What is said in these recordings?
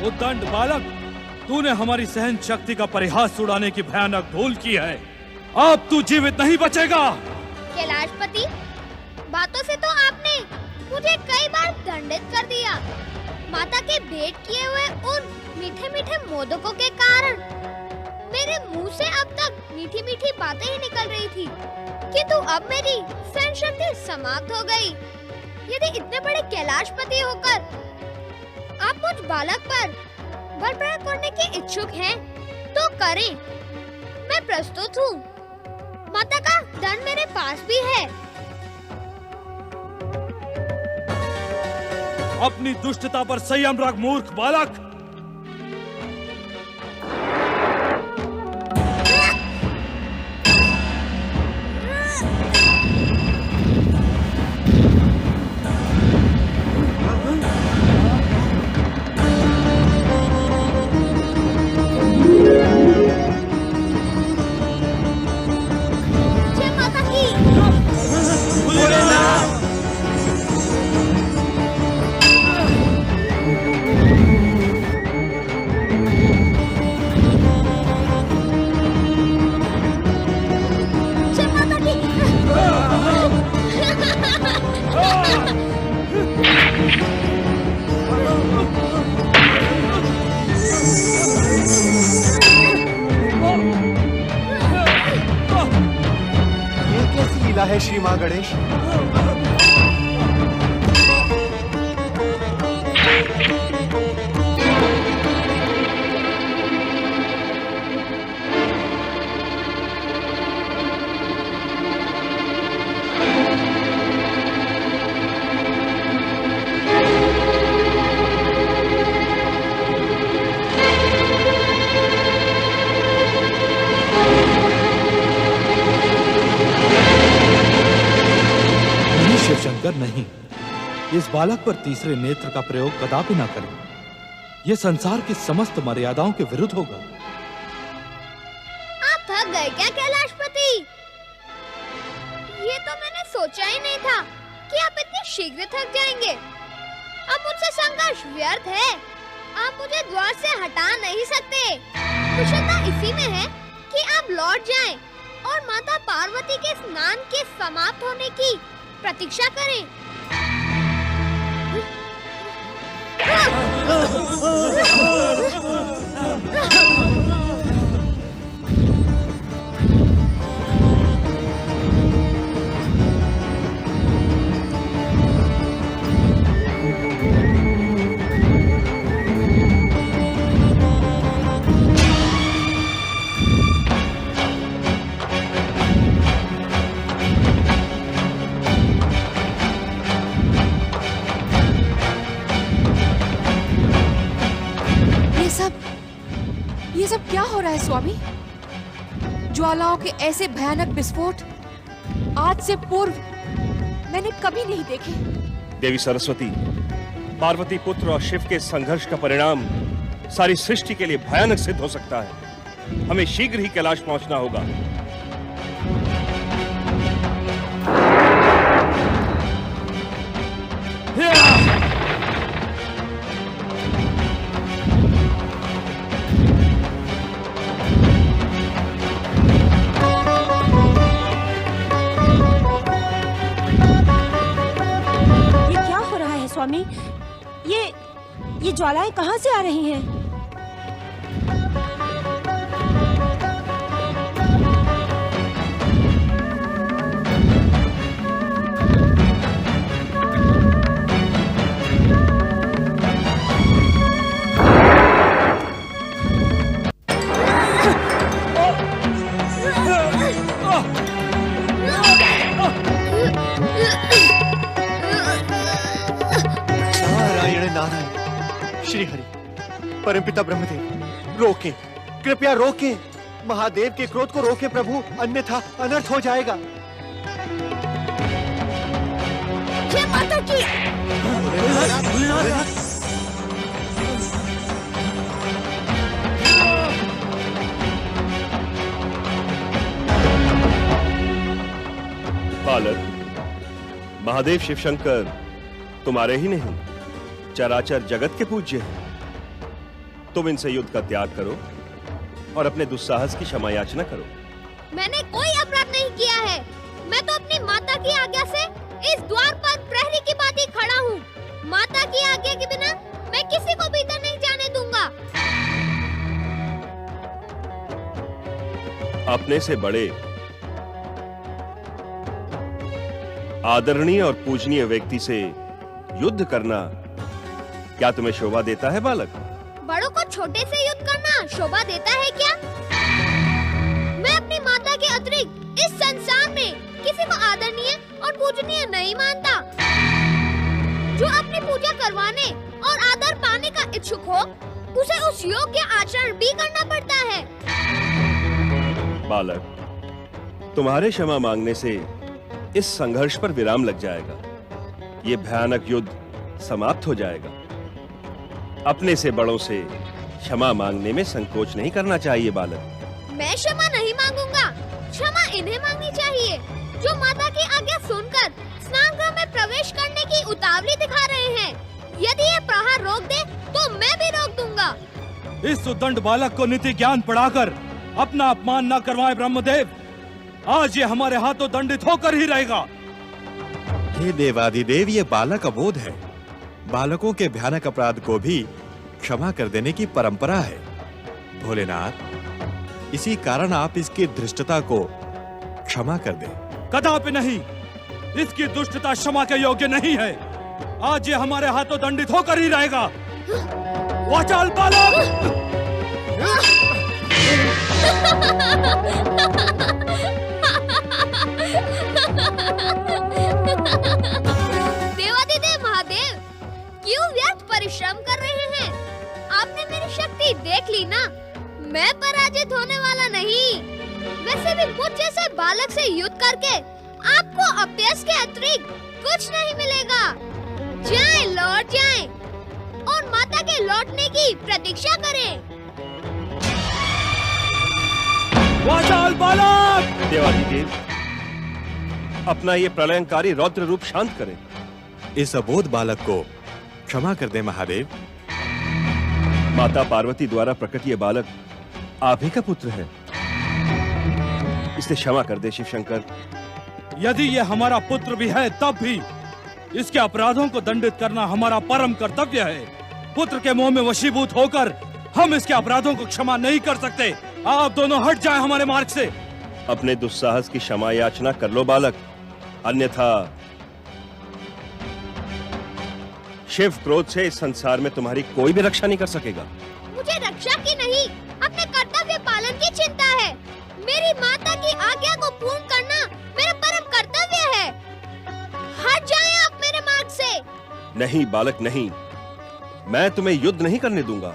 उद्दंड बालक, तूने हमारी सहन शक्ति का परिहास उड़ाने की भयानक भूल की है। अब तू जीवित नहीं बचेगा। कैलाशपति, बातों से तो आपने मुझे कई बार दंडित कर दिया। माता के भेंट किए हुए उन मीठे मीठे मोदकों के कारण मेरे मुंह से अब तक मीठी मीठी बातें ही निकल रही थी, किंतु अब मेरी सहन शक्ति समाप्त हो गई। यदि इतने बड़े कैलाशपति होकर आप मुझ बालक पर बल प्रयोग करने के इच्छुक हैं, तो करें। मैं प्रस्तुत हूँ। माता का दंड मेरे पास भी है। अपनी दुष्टता पर संयम रख मूर्ख बालक। है श्री मां गणेश। शंकर नहीं, इस बालक पर तीसरे नेत्र का प्रयोग कदापि न करें। यह संसार की समस्त मर्यादाओं के विरुद्ध होगा। आप थक गए क्या कैलाशपति? ये तो मैंने सोचा ही नहीं था कि आप इतने शीघ्र थक जाएंगे। अब मुझसे संघर्ष व्यर्थ है। आप मुझे द्वार से हटा नहीं सकते। कुशलता इसी में है कि आप लौट जाएं और माता पार्वती के स्नान के समाप्त होने की प्रतीक्षा करें। ये सब क्या हो रहा है स्वामी? ज्वालाओं के ऐसे भयानक विस्फोट आज से पूर्व मैंने कभी नहीं देखे। देवी सरस्वती, पार्वती पुत्र और शिव के संघर्ष का परिणाम सारी सृष्टि के लिए भयानक सिद्ध हो सकता है। हमें शीघ्र ही कैलाश पहुंचना होगा। स्वामी, ये ज्वालाएं कहाँ से आ रही हैं? श्री हरि, परमपिता ब्रह्मदेव, रोके, कृपया रोके। महादेव के क्रोध को रोके प्रभु, अन्यथा अनर्थ हो जाएगा। जय माता की। बालक, महादेव शिवशंकर तुम्हारे ही नहीं, चराचर जगत के पूज्य हैं। तुम इनसे युद्ध का त्याग करो और अपने दुस्साहस की क्षमा याचना करो। मैंने कोई अपराध नहीं किया है। मैं तो अपनी माता की आज्ञा से इस द्वार पर प्रहरी की भांति ही खड़ा हूँ। माता की आज्ञा के बिना मैं किसी को भीतर नहीं जाने दूंगा। अपने से बड़े आदरणीय और पूजनीय व्यक्ति से युद्ध करना क्या तुम्हें शोभा देता है बालक? बड़ों को छोटे से युद्ध करना शोभा देता है क्या? मैं अपनी माता के अतिरिक्त इस संसार में किसी को आदरणीय और पूजनीय नहीं मानता। जो अपनी पूजा करवाने और आदर पाने का इच्छुक हो, उसे उस योग्य आचरण भी करना पड़ता है। बालक, तुम्हारे क्षमा मांगने से इस संघर्ष पर विराम लग जाएगा। ये भयानक युद्ध समाप्त हो जाएगा। अपने से बड़ों से क्षमा मांगने में संकोच नहीं करना चाहिए बालक। मैं क्षमा नहीं मांगूंगा। क्षमा इन्हें मांगनी चाहिए जो माता की आज्ञा सुनकर स्नानगृह में प्रवेश करने की उतावली दिखा रहे हैं। यदि ये प्रहार रोक दे तो मैं भी रोक दूंगा। इस उद्दंड बालक को नीति ज्ञान पढ़ाकर अपना अपमान न करवाएं ब्रह्मदेव। आज ये हमारे हाथों दंडित होकर ही रहेगा। हे देवाधिदेव, ये बालक अबोध है। बालकों के भयानक अपराध को भी क्षमा कर देने की परंपरा है। भोलेनाथ, इसी कारण आप इसकी धृष्टता को क्षमा कर दें। कदापि नहीं। इसकी दुष्टता क्षमा के योग्य नहीं है। आज ये हमारे हाथों दंडित होकर ही रहेगा। वाचाल बालक! देवाधिदेव महादेव, क्यों व्यर्थ परिश्रम कर रहे हैं? आपने मेरी शक्ति देख ली ना। मैं पराजित होने वाला नहीं। वैसे भी मुझ जैसे बालक से युद्ध करके आपको अभ्यास के अतिरिक्त कुछ नहीं मिलेगा। जाएं, लौट जाएं और माता के लौटने की प्रतीक्षा करें। वाचाल बालक! देवाधिदेव, अपना ये प्रलयंकारी रौद्र रूप शांत करें। इस अबोध बालक को क्षमा कर दे महादेव। माता पार्वती द्वारा प्रकट ये बालक आप ही का पुत्र है। इसे क्षमा कर दे शिव शंकर। यदि ये हमारा पुत्र भी है तब भी इसके अपराधों को दंडित करना हमारा परम कर्तव्य है। पुत्र के मोह में वशीभूत होकर हम इसके अपराधों को क्षमा नहीं कर सकते। आप दोनों हट जाएं हमारे मार्ग से। अपने दुस्साहस की क्षमा याचना कर लो बालक, अन्यथा शिव क्रोध से इस संसार में तुम्हारी कोई भी रक्षा नहीं कर सकेगा। मुझे रक्षा की नहीं, अपने कर्तव्य पालन की चिंता है। मेरी माता की आज्ञा को पूर्ण करना मेरा परम कर्तव्य है। हट जाएं आप मेरे मार्ग से। नहीं बालक नहीं, मैं तुम्हें युद्ध नहीं करने दूंगा।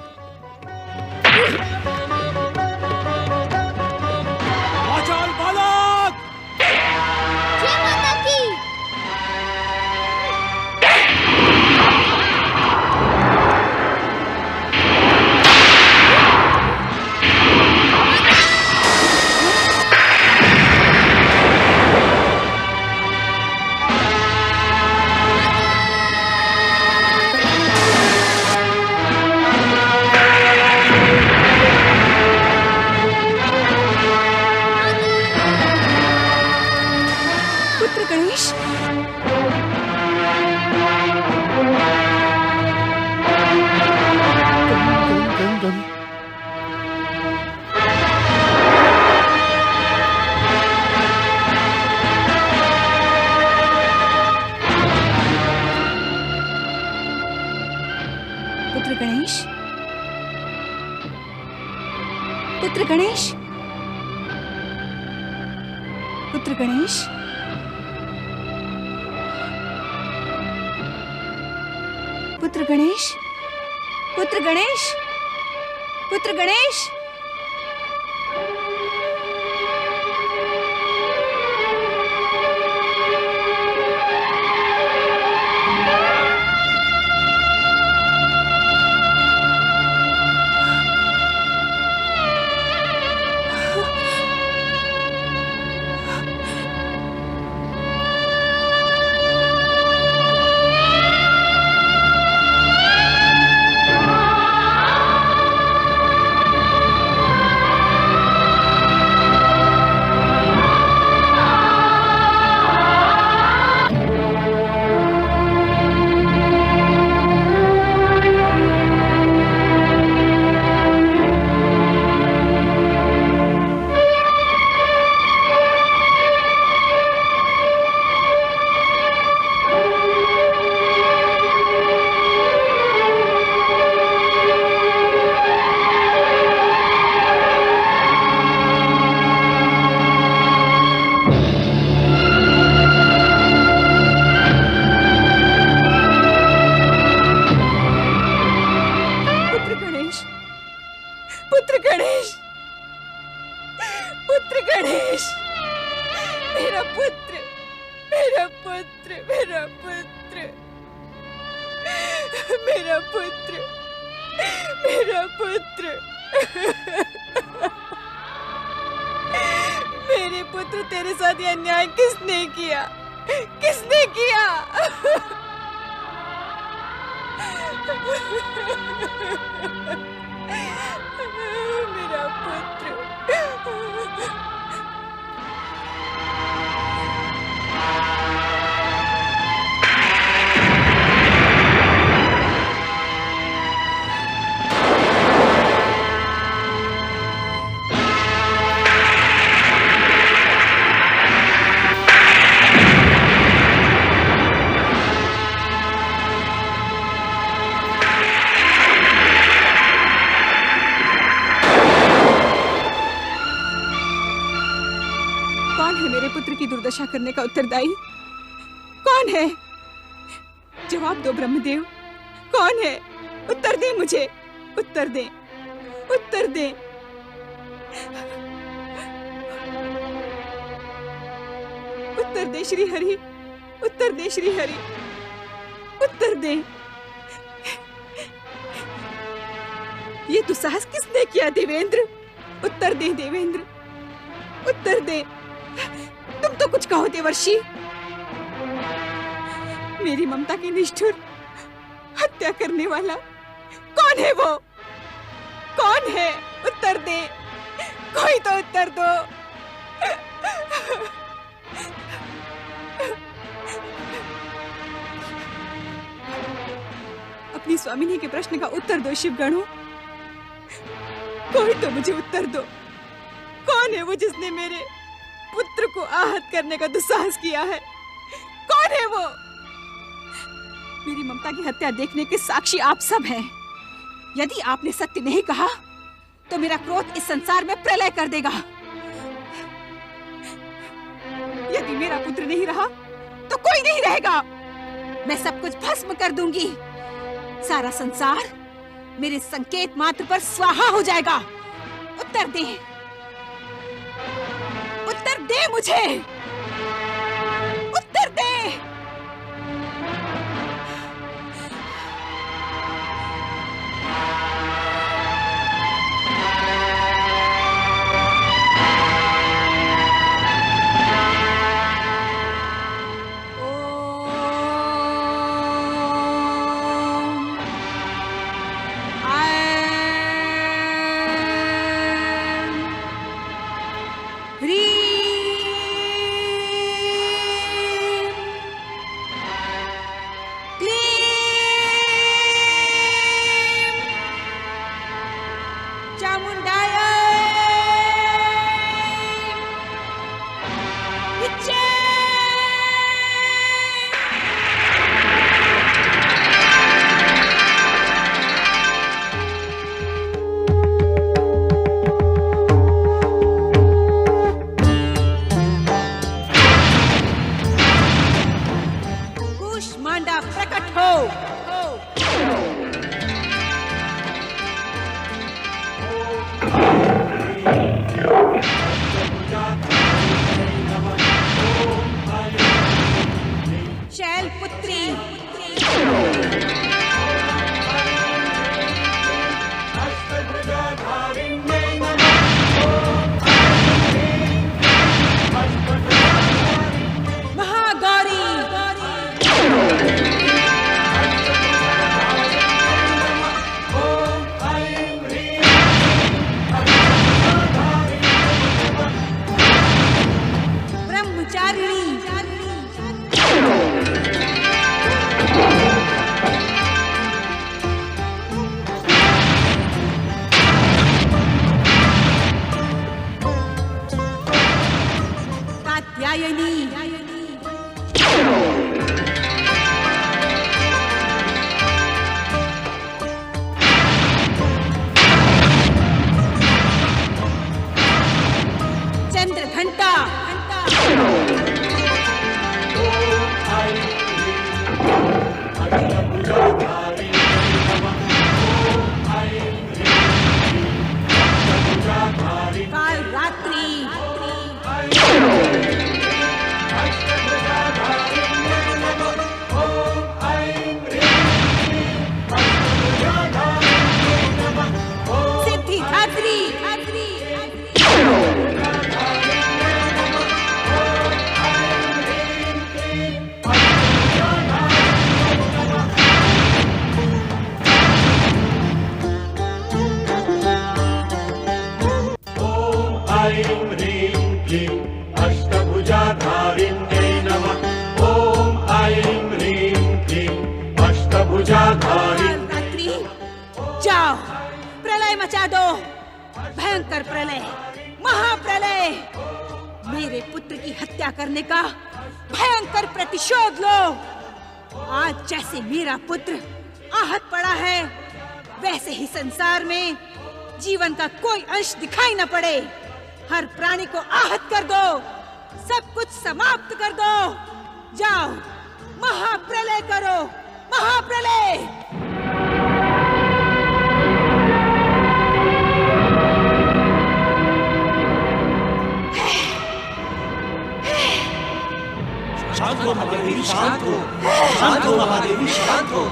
वाचाल बालक! जय माता की। पुत्र गणेश, पुत्र गणेश, पुत्र गणेश, पुत्र गणेश, पुत्र गणेश, पुत्र गणेश, पुत्र गणेश। पुत्र गणेश, पुत्र गणेश, मेरा पुत्र, मेरा पुत्र, मेरा पुत्र, मेरा पुत्र, मेरा पुत्र। मेरे पुत्र, तेरे साथ ये अन्याय किसने किया? किसने किया? मेरा पुत्र। कौन है मेरे पुत्र की दुर्दशा करने का उत्तरदायी? कौन है? जवाब दो ब्रह्मदेव, कौन है? उत्तर दे मुझे, उत्तर दे, उत्तर दे। उत्तर दे श्री हरि, उत्तर दे श्री हरि, उत्तर दे। ये दुस्साहस किसने किया देवेंद्र? उत्तर दे देवेंद्र, उत्तर दे। तुम तो कुछ कहो देवर्षि। मेरी ममता की निष्ठुर हत्या करने वाला कौन है? वो कौन है? उत्तर दे, कोई तो उत्तर दो। अपनी स्वामिनी के प्रश्न का उत्तर दो शिवगणों, कोई तो मुझे उत्तर दो। कौन है वो जिसने मेरे पुत्र को आहत करने का दुस्साहस किया है? कौन है वो? मेरी ममता की हत्या देखने के साक्षी आप सब हैं। यदि आपने सत्य नहीं कहा तो मेरा क्रोध इस संसार में प्रलय कर देगा। यदि मेरा पुत्र नहीं रहा तो कोई नहीं रहेगा। मैं सब कुछ भस्म कर दूंगी। सारा संसार मेरे संकेत मात्र पर स्वाहा हो जाएगा। उत्तर दे, उत्तर दे मुझे, उत्तर दे। प्रलय मचा दो, भयंकर प्रलय, महाप्रलय। मेरे पुत्र की हत्या करने का भयंकर प्रतिशोध लो। आज जैसे मेरा पुत्र आहत पड़ा है, वैसे ही संसार में जीवन का कोई अंश दिखाई न पड़े। हर प्राणी को आहत कर दो, सब कुछ समाप्त कर दो। जाओ, महाप्रलय करो, महाप्रलय। शांत हो महादेवी, शांत हो, शांत हो महादेवी, शांत हो,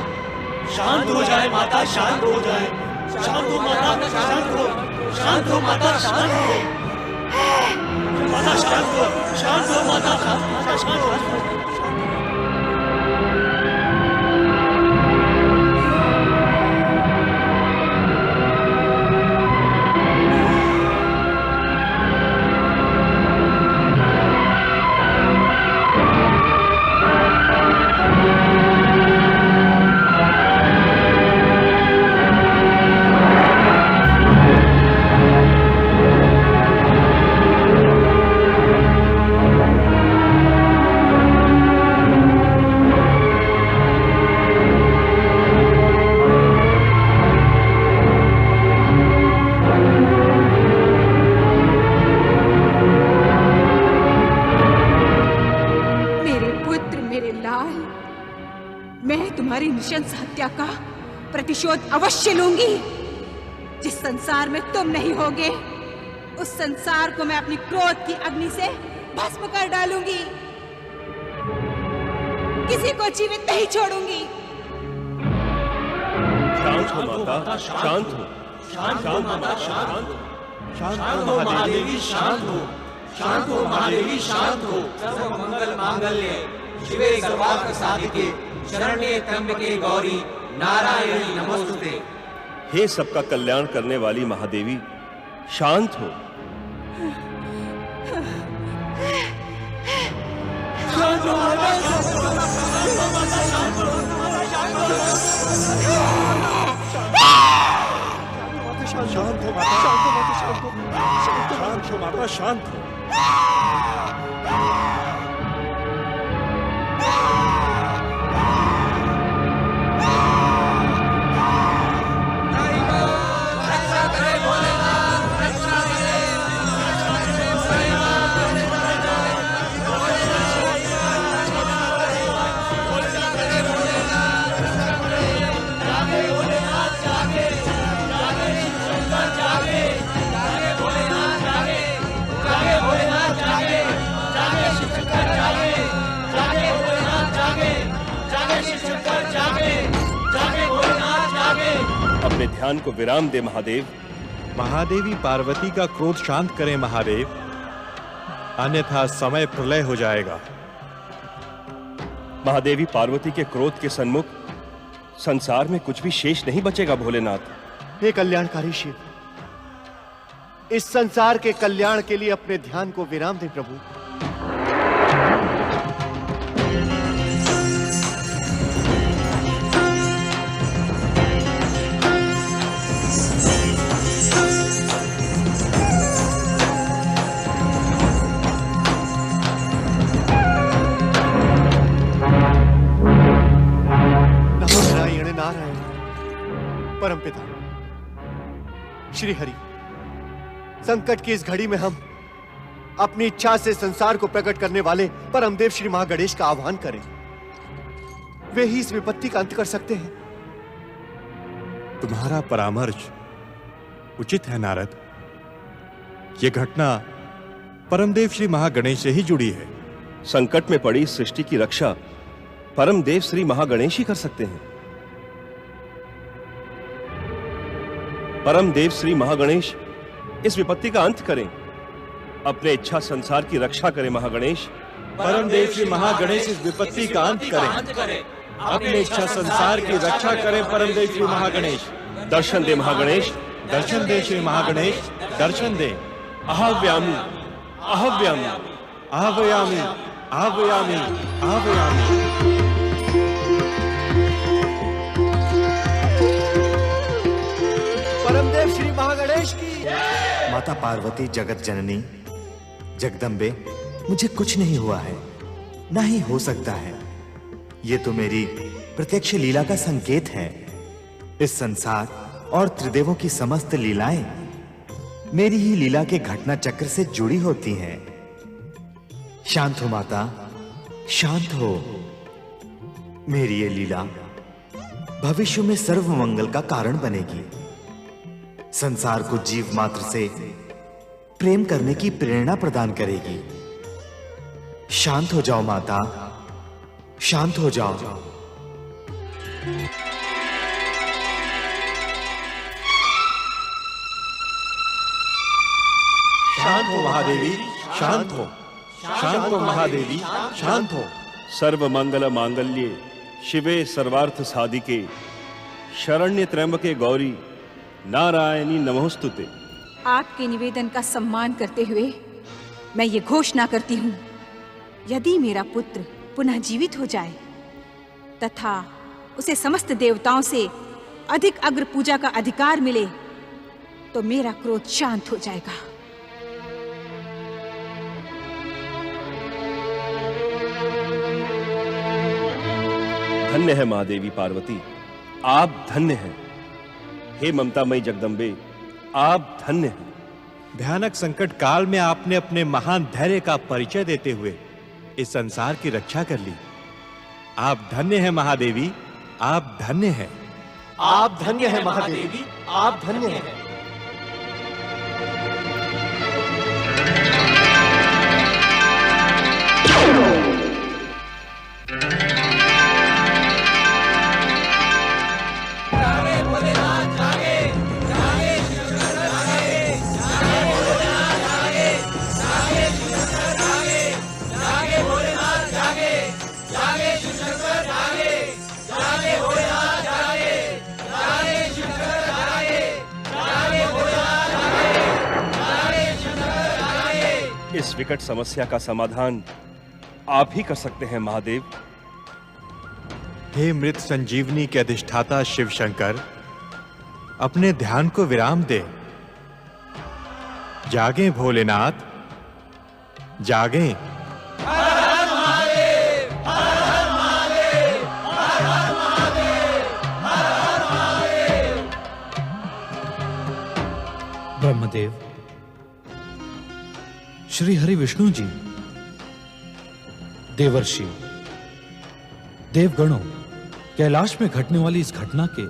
शांत हो जाए माता, शांत हो जाए, शांत हो माता, शांत हो, शांत हो माता, शांत हो, माता शांत हो, शांत हो माता, शांत हो। नृशंस हत्या का प्रतिशोध अवश्य लूंगी। जिस संसार में तुम नहीं होगे, उस संसार को मैं अपनी क्रोध की अग्नि से भस्म कर डालूंगी। किसी को जीवित नहीं छोड़ूंगी। शांत हो माता, शांत हो, शांत हो माता, शांत हो, शांत हो महादेवी, शांत हो, शांत हो महादेवी, शांत हो। सर्व मंगल मांगल्ये शिवे सर्वार्थ साधिके शरण्ये त्र्यंबके गौरी नारायणी नमोस्तुते। हे सबका कल्याण करने वाली महादेवी, शांत हो। शांत हो माता, शांत हो माता, शांत हो, शांत हो माता, शांत हो माता, शांत हो। अपने ध्यान को विराम दे महादेव। महादेवी पार्वती का क्रोध शांत करें महादेव, अन्यथा समय प्रलय हो जाएगा। महादेवी पार्वती के क्रोध के सन्मुख संसार में कुछ भी शेष नहीं बचेगा भोलेनाथ। हे कल्याणकारी शिव, इस संसार के कल्याण के लिए अपने ध्यान को विराम दे प्रभु। परमपिता श्री हरि, संकट की इस घड़ी में हम अपनी इच्छा से संसार को प्रकट करने वाले परमदेव श्री महागणेश का आह्वान करें। वे ही इस विपत्ति का अंत कर सकते हैं। तुम्हारा परामर्श उचित है नारद। यह घटना परमदेव श्री महागणेश से ही जुड़ी है। संकट में पड़ी सृष्टि की रक्षा परमदेव श्री महागणेश ही कर सकते हैं। परम देव श्री महागणेश इस विपत्ति का अंत करें, अपने इच्छा संसार की रक्षा करें। महागणेश, परम देव श्री महागणेश इस विपत्ति का अंत करें, अपने इच्छा संसार की रक्षा करें। परम देव श्री महागणेश, दर्शन दे महागणेश, दर्शन दे श्री महागणेश, दर्शन दे। आह्वयामि, आह्वयामि, आह्वयामि, आह्वयामि, आह्वयामि। परमदेव श्री महागणेश की। माता पार्वती जगत जननी जगदम्बे, मुझे कुछ नहीं हुआ है, ना ही हो सकता है। ये तो मेरी प्रत्यक्ष लीला का संकेत है। इस संसार और त्रिदेवों की समस्त लीलाएं मेरी ही लीला के घटना चक्र से जुड़ी होती हैं। शांत हो माता, शांत हो। मेरी ये लीला भविष्य में सर्व मंगल का कारण बनेगी। संसार को जीव मात्र से प्रेम करने की प्रेरणा प्रदान करेगी। शांत हो जाओ माता, शांत हो जाओ। शांत हो महादेवी, शांत हो। शांत हो महादेवी, शांत हो। सर्व मंगल मांगल्ये शिवे सर्वार्थ साधिके शरण्य त्र्यंबके गौरी नारायणी नमोस्तुते। आपके निवेदन का सम्मान करते हुए मैं ये घोषणा करती हूँ, यदि मेरा पुत्र पुनः जीवित हो जाए तथा उसे समस्त देवताओं से अधिक अग्र पूजा का अधिकार मिले तो मेरा क्रोध शांत हो जाएगा। धन्य है महादेवी पार्वती, आप धन्य हैं। हे ममतामयी जगदम्बे, आप धन्य हैं। भयानक संकट काल में आपने अपने महान धैर्य का परिचय देते हुए इस संसार की रक्षा कर ली। आप धन्य हैं महादेवी, आप धन्य हैं। आप धन्य है महादेवी, आप धन्य हैं। इस विकट समस्या का समाधान आप ही कर सकते हैं महादेव। हे मृत संजीवनी के अधिष्ठाता शिव शंकर, अपने ध्यान को विराम दे। जागें भोलेनाथ, जागें। ब्रह्मदेव, श्री हरि विष्णु जी, देवर्षि, देवगणों, कैलाश में घटने वाली इस घटना के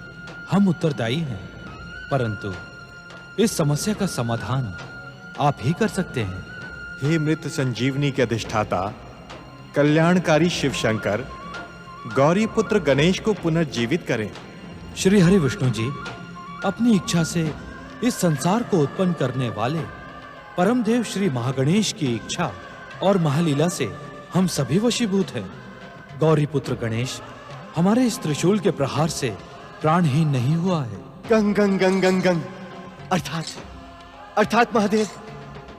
हम उत्तरदायी हैं, परंतु इस समस्या का समाधान आप ही कर सकते हैं। हे मृत संजीवनी के अधिष्ठाता कल्याणकारी शिव शंकर, गौरी पुत्र गणेश को पुनर्जीवित करें। श्री हरि विष्णु जी, अपनी इच्छा से इस संसार को उत्पन्न करने वाले परमदेव श्री महागणेश की इच्छा और महालीला से हम सभी वशीभूत हैं। गौरी पुत्र गणेश हमारे इस त्रिशूल के प्रहार से प्राणहीन नहीं हुआ है। गंग गंग गंग गंग गंग अर्थात महादेव,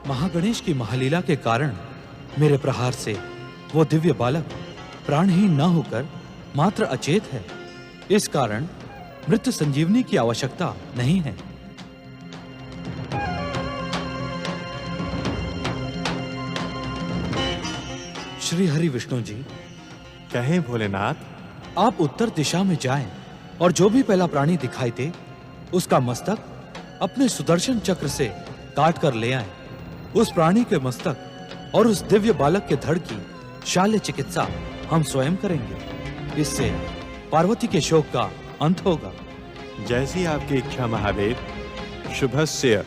महागणेश की महालीला के कारण मेरे प्रहार से वो दिव्य बालक प्राणहीन न होकर मात्र अचेत है। इस कारण मृत संजीवनी की आवश्यकता नहीं है। श्री हरि विष्णु जी, कहें भोलेनाथ। आप उत्तर दिशा में जाएं और जो भी पहला प्राणी दिखाई दे उसका मस्तक अपने सुदर्शन चक्र से काट कर ले आएं। उस प्राणी के मस्तक और उस दिव्य बालक के धड़ की शाल्य चिकित्सा हम स्वयं करेंगे। इससे पार्वती के शोक का अंत होगा। जैसी आपकी इच्छा महादेव, शुभस्य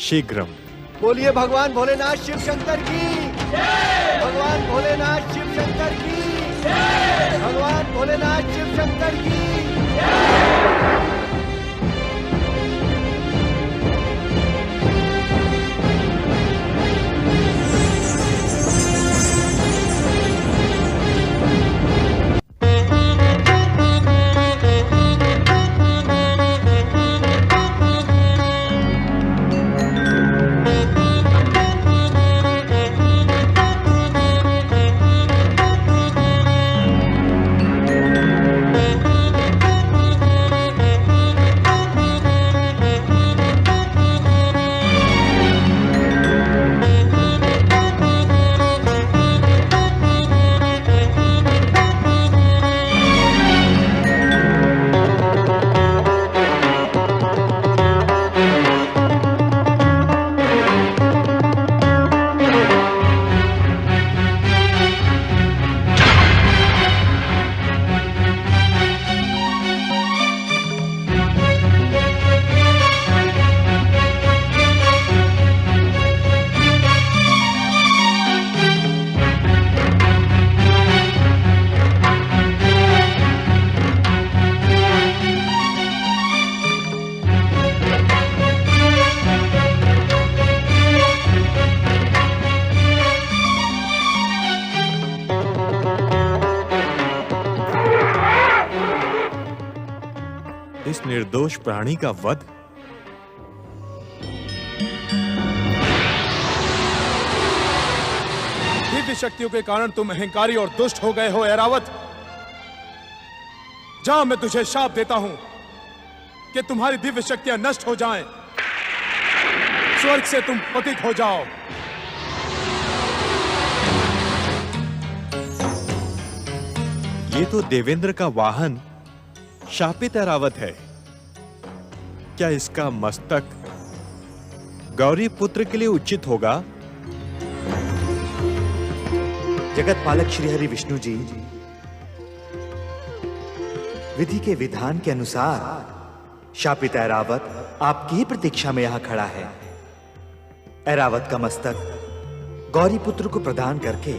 शीघ्रम। बोलिए भगवान भोलेनाथ शिव शंकर की, भगवान भोलेनाथ शिव शंकर की, भगवान भोलेनाथ शिव शंकर की। निर्दोष प्राणी का वध? दिव्य शक्तियों के कारण तुम अहंकारी और दुष्ट हो गए हो ऐरावत। जा, मैं तुझे शाप देता हूं कि तुम्हारी दिव्य शक्तियां नष्ट हो जाएं, स्वर्ग से तुम पतित हो जाओ। ये तो देवेंद्र का वाहन शापित ऐरावत है। क्या इसका मस्तक गौरी पुत्र के लिए उचित होगा? जगत पालक श्री हरि विष्णु जी, विधि के विधान के अनुसार शापित ऐरावत आपकी ही प्रतीक्षा में यहां खड़ा है। ऐरावत का मस्तक गौरी पुत्र को प्रदान करके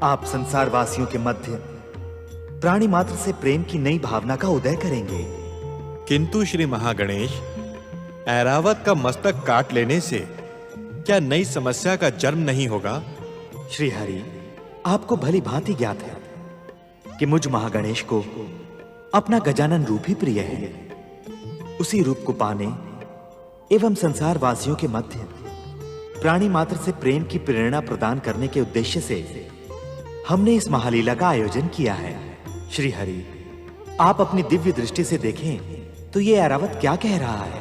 आप संसार वासियों के मध्य प्राणी मात्र से प्रेम की नई भावना का उदय करेंगे। किंतु श्री महागणेश, ऐरावत का मस्तक काट लेने से क्या नई समस्या का जन्म नहीं होगा? श्री हरि, आपको भली भांति ज्ञात है कि मुझ महागणेश को अपना गजानन रूप ही प्रिय है। उसी रूप को पाने एवं संसार वासियों के मध्य प्राणी मात्र से प्रेम की प्रेरणा प्रदान करने के उद्देश्य से हमने इस महालीला का आयोजन किया है। श्री हरि, आप अपनी दिव्य दृष्टि से देखें तो ये ऐरावत क्या कह रहा है।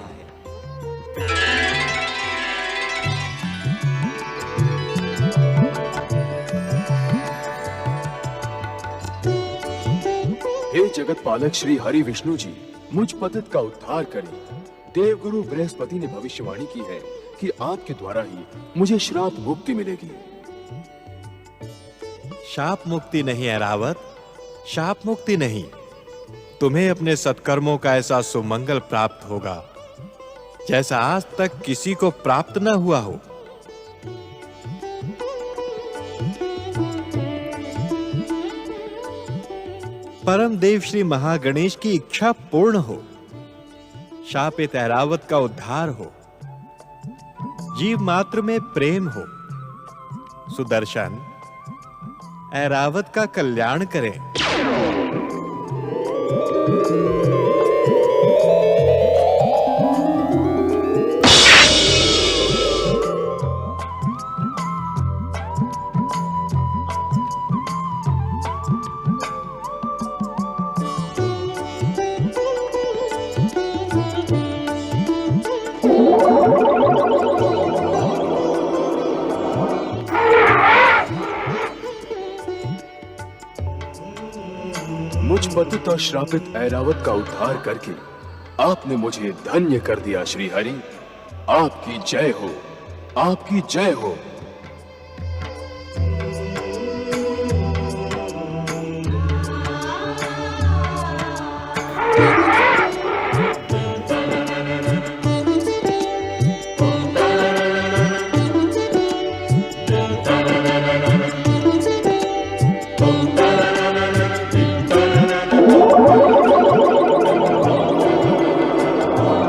हे जगत पालक श्री हरि विष्णु जी, मुझ पतित का उद्धार करें। देवगुरु बृहस्पति ने भविष्यवाणी की है कि आपके द्वारा ही मुझे श्राप मुक्ति मिलेगी। शाप मुक्ति नहीं ऐरावत, शाप मुक्ति नहीं। तुम्हें अपने सत्कर्मों का ऐसा सुमंगल प्राप्त होगा जैसा आज तक किसी को प्राप्त न हुआ हो। परम देव श्री महागणेश की इच्छा पूर्ण हो, शापित ऐरावत का उद्धार हो, जीव मात्र में प्रेम हो। सुदर्शन, ऐरावत का कल्याण करें। मुझ पतित और श्रापित ऐरावत का उद्धार करके आपने मुझे धन्य कर दिया। श्री हरि, आपकी जय हो, आपकी जय हो।